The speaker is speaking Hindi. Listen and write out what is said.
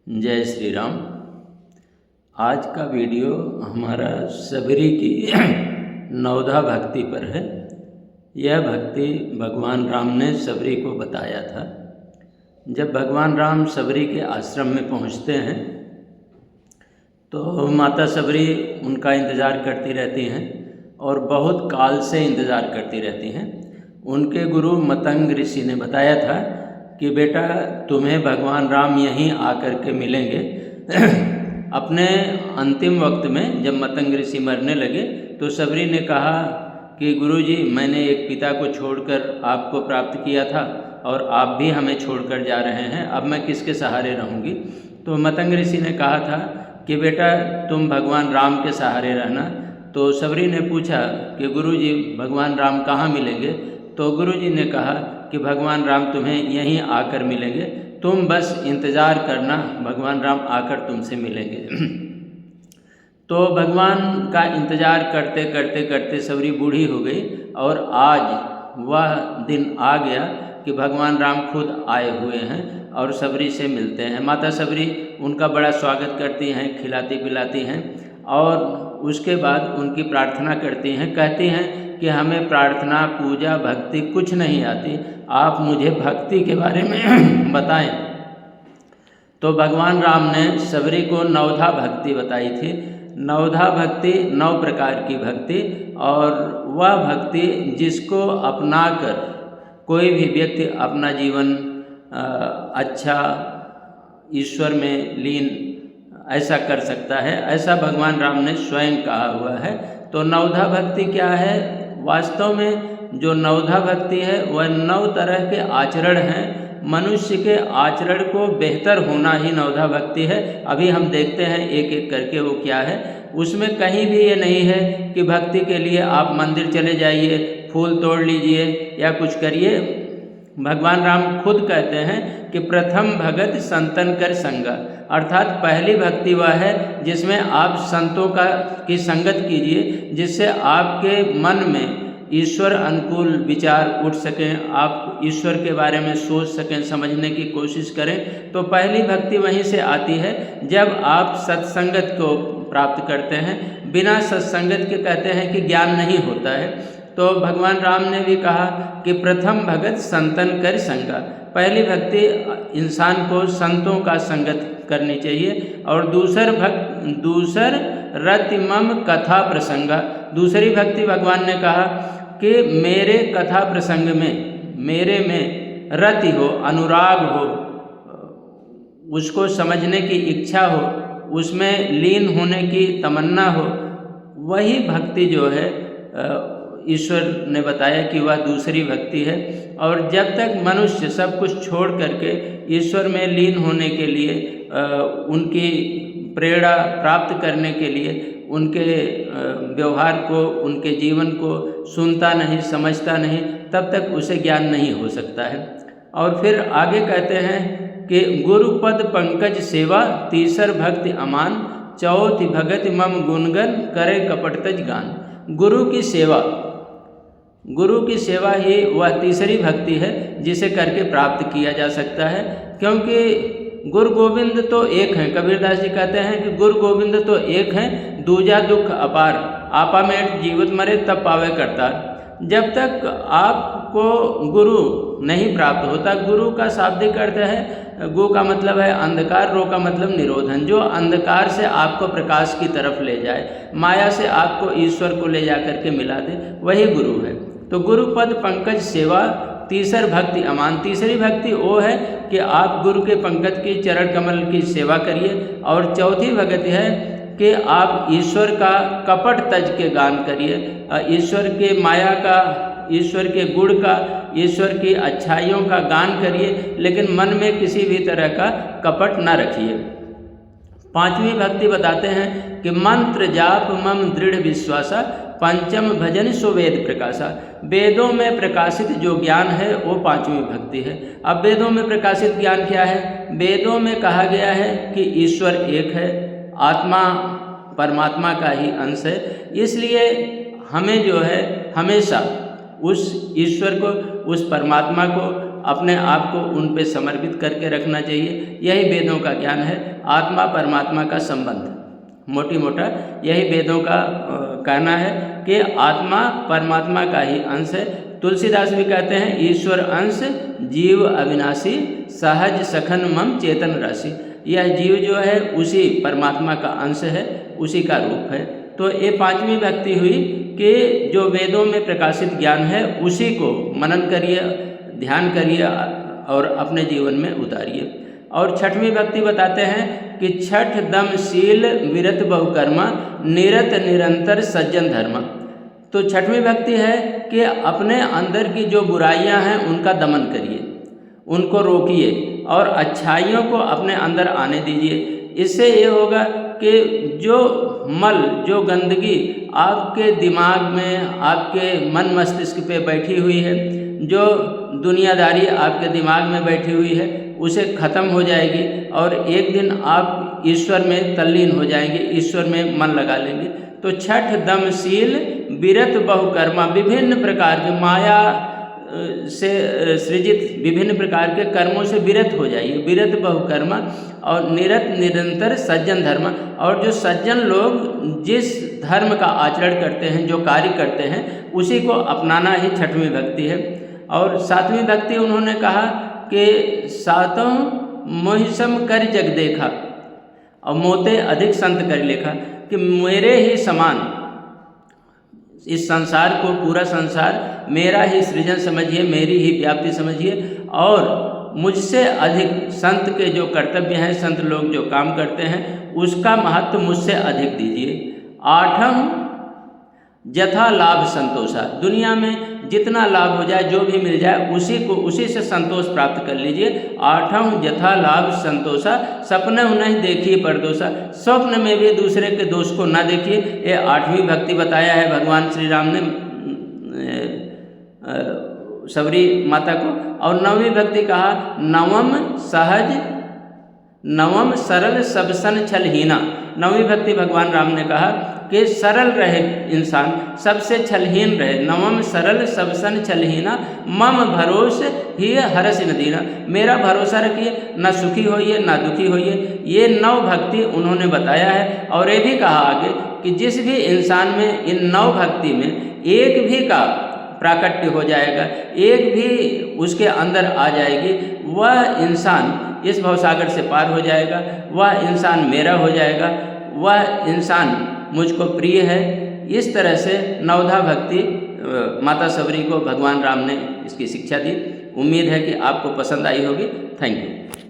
जय श्री राम। आज का वीडियो हमारा सबरी की नवधा भक्ति पर है। यह भक्ति भगवान राम ने सबरी को बताया था। जब भगवान राम सबरी के आश्रम में पहुंचते हैं तो माता सबरी उनका इंतज़ार करती रहती हैं और बहुत काल से इंतज़ार करती रहती हैं। उनके गुरु मतंग ऋषि ने बताया था कि बेटा तुम्हें भगवान राम यहीं आकर के मिलेंगे। अपने अंतिम वक्त में जब मतंग ऋषि मरने लगे तो सबरी ने कहा कि गुरुजी, मैंने एक पिता को छोड़कर आपको प्राप्त किया था और आप भी हमें छोड़कर जा रहे हैं, अब मैं किसके सहारे रहूँगी। तो मतंग ऋषि ने कहा था कि बेटा तुम भगवान राम के सहारे रहना। तो सबरी ने पूछा कि गुरुजी भगवान राम कहाँ मिलेंगे। तो गुरुजी ने कहा कि भगवान राम तुम्हें यहीं आकर मिलेंगे, तुम बस इंतज़ार करना, भगवान राम आकर तुमसे मिलेंगे। तो भगवान का इंतज़ार करते करते करते सबरी बूढ़ी हो गई और आज वह दिन आ गया कि भगवान राम खुद आए हुए हैं और सबरी से मिलते हैं। माता सबरी उनका बड़ा स्वागत करती हैं, खिलाती पिलाती हैं और उसके बाद उनकी प्रार्थना करती हैं। कहती हैं कि हमें प्रार्थना पूजा भक्ति कुछ नहीं आती, आप मुझे भक्ति के बारे में बताएं। तो भगवान राम ने सबरी को नवधा भक्ति बताई थी। नवधा भक्ति 9 प्रकार की भक्ति, और वह भक्ति जिसको अपनाकर कोई भी व्यक्ति अपना जीवन अच्छा ईश्वर में लीन ऐसा कर सकता है, ऐसा भगवान राम ने स्वयं कहा हुआ है। तो नवधा भक्ति क्या है? वास्तव में जो नवधा भक्ति है वह 9 तरह के आचरण हैं। मनुष्य के आचरण को बेहतर होना ही नवधा भक्ति है। अभी हम देखते हैं एक एक करके वो क्या है। उसमें कहीं भी ये नहीं है कि भक्ति के लिए आप मंदिर चले जाइए, फूल तोड़ लीजिए या कुछ करिए। भगवान राम खुद कहते हैं कि प्रथम भगत संतन कर संगा, अर्थात पहली भक्ति वह है जिसमें आप संतों की संगत कीजिए, जिससे आपके मन में ईश्वर अनुकूल विचार उठ सकें, आप ईश्वर के बारे में सोच सकें, समझने की कोशिश करें। तो पहली भक्ति वहीं से आती है जब आप सत्संगत को प्राप्त करते हैं। बिना सत्संगत के कहते हैं कि ज्ञान नहीं होता है। तो भगवान राम ने भी कहा कि प्रथम भगत संतन कर संगा, पहली भक्ति इंसान को संतों का संगत करनी चाहिए। और दूसर रति मम कथा प्रसंगा, दूसरी भक्ति भगवान ने कहा कि मेरे कथा प्रसंग में, मेरे में रति हो, अनुराग हो, उसको समझने की इच्छा हो, उसमें लीन होने की तमन्ना हो, वही भक्ति जो है ईश्वर ने बताया कि वह दूसरी भक्ति है। और जब तक मनुष्य सब कुछ छोड़ करके ईश्वर में लीन होने के लिए, उनकी प्रेरणा प्राप्त करने के लिए उनके व्यवहार को, उनके जीवन को सुनता नहीं, समझता नहीं, तब तक उसे ज्ञान नहीं हो सकता है। और फिर आगे कहते हैं कि गुरुपद पंकज सेवा, तीसर भक्ति अमान, चौथी भगति मम गुणगन, करे कपट तज गान। गुरु की सेवा ही वह तीसरी भक्ति है जिसे करके प्राप्त किया जा सकता है। क्योंकि गुरु गोविंद तो एक हैं। कबीरदास जी कहते हैं कि गुरु गोविंद तो एक हैं, दूजा दुख अपार, आपा में जीवित मरे तब पावे करतार। जब तक आपको गुरु नहीं प्राप्त होता, गुरु का शाब्दिक अर्थ है, गु का मतलब है अंधकार, रो का मतलब निरोधन, जो अंधकार से आपको प्रकाश की तरफ ले जाए, माया से आपको ईश्वर को ले जा करके मिला दे, वही गुरु है। तो गुरुपद पंकज सेवा, तीसर भक्ति अमान, तीसरी भक्ति वो है कि आप गुरु के पंकज की, चरण कमल की सेवा करिए। और चौथी भक्ति है कि आप ईश्वर का कपट तज के गान करिए, ईश्वर के माया का, ईश्वर के गुण का, ईश्वर की अच्छाइयों का गान करिए, लेकिन मन में किसी भी तरह का कपट न रखिए। 5वीं भक्ति बताते हैं कि मंत्र जाप मम दृढ़ विश्वासा, पंचम भजन सो वेद प्रकाशा। वेदों में प्रकाशित जो ज्ञान है वो 5वीं भक्ति है। अब वेदों में प्रकाशित ज्ञान क्या है? वेदों में कहा गया है कि ईश्वर एक है, आत्मा परमात्मा का ही अंश है, इसलिए हमें जो है हमेशा उस ईश्वर को, उस परमात्मा को अपने आप को उन पे समर्पित करके रखना चाहिए। यही वेदों का ज्ञान है, आत्मा परमात्मा का संबंध। मोटी मोटा यही वेदों का कहना है कि आत्मा परमात्मा का ही अंश है। तुलसीदास भी कहते हैं, ईश्वर अंश जीव अविनाशी, सहज सखन मम चेतन राशि। यह जीव जो है उसी परमात्मा का अंश है, उसी का रूप है। तो ये पांचवी भक्ति हुई कि जो वेदों में प्रकाशित ज्ञान है उसी को मनन करिए, ध्यान करिए और अपने जीवन में उतारिए। और छठवीं भक्ति बताते हैं कि छठ दम शील विरत बहुकर्मा, निरत निरंतर सज्जन धर्म। तो छठवीं भक्ति है कि अपने अंदर की जो बुराइयां हैं उनका दमन करिए, उनको रोकिए और अच्छाइयों को अपने अंदर आने दीजिए। इससे ये होगा कि जो मल, जो गंदगी आपके दिमाग में, आपके मन मस्तिष्क पे बैठी हुई है, जो दुनियादारी आपके दिमाग में बैठी हुई है, उसे ख़त्म हो जाएगी और एक दिन आप ईश्वर में तल्लीन हो जाएंगे, ईश्वर में मन लगा लेंगे। तो छठ दमशील विरत बहुकर्मा, विभिन्न प्रकार के माया से सृजित विभिन्न प्रकार के कर्मों से विरत हो जाइए, विरत बहुकर्मा। और निरत निरंतर सज्जन धर्म, और जो सज्जन लोग जिस धर्म का आचरण करते हैं, जो कार्य करते हैं, उसी को अपनाना ही छठवीं भक्ति है। और सातवीं भक्ति उन्होंने कहा कि सातों मोहिसम कर जग देखा और मोते अधिक संत कर लेखा, कि मेरे ही समान इस संसार को, पूरा संसार मेरा ही सृजन समझिए, मेरी ही व्याप्ति समझिए और मुझसे अधिक संत के जो कर्तव्य हैं, संत लोग जो काम करते हैं, उसका महत्व मुझसे अधिक दीजिए। आठम यथा लाभ संतोषा, दुनिया में जितना लाभ हो जाए, जो भी मिल जाए, उसी से संतोष प्राप्त कर लीजिए। आठम यथा लाभ संतोषा, सपने नहीं देखिए परदोषा, स्वप्न में भी दूसरे के दोष को ना देखिए। ये आठवीं भक्ति बताया है भगवान श्री राम ने सबरी माता को। और नववीं भक्ति कहा नवम सहज नवम सरल सब सन छलहीना। नववीं भक्ति भगवान राम ने कहा कि सरल रहे इंसान, सबसे छलहीन रहे। नवम सरल सब सन छलहीना, मम भरोस ही हरस न दीना, मेरा भरोसा रखिए, न सुखी होइए न दुखी होइए। ये नौ भक्ति उन्होंने बताया है। और ये भी कहा आगे कि जिस भी इंसान में इन नौ भक्ति में एक भी का प्राकट्य हो जाएगा, एक भी उसके अंदर आ जाएगी, वह इंसान इस भवसागर से पार हो जाएगा, वह इंसान मेरा हो जाएगा, वह इंसान मुझको प्रिय है। इस तरह से नवधा भक्ति माता सबरी को भगवान राम ने इसकी शिक्षा दी। उम्मीद है कि आपको पसंद आई होगी। Thank you.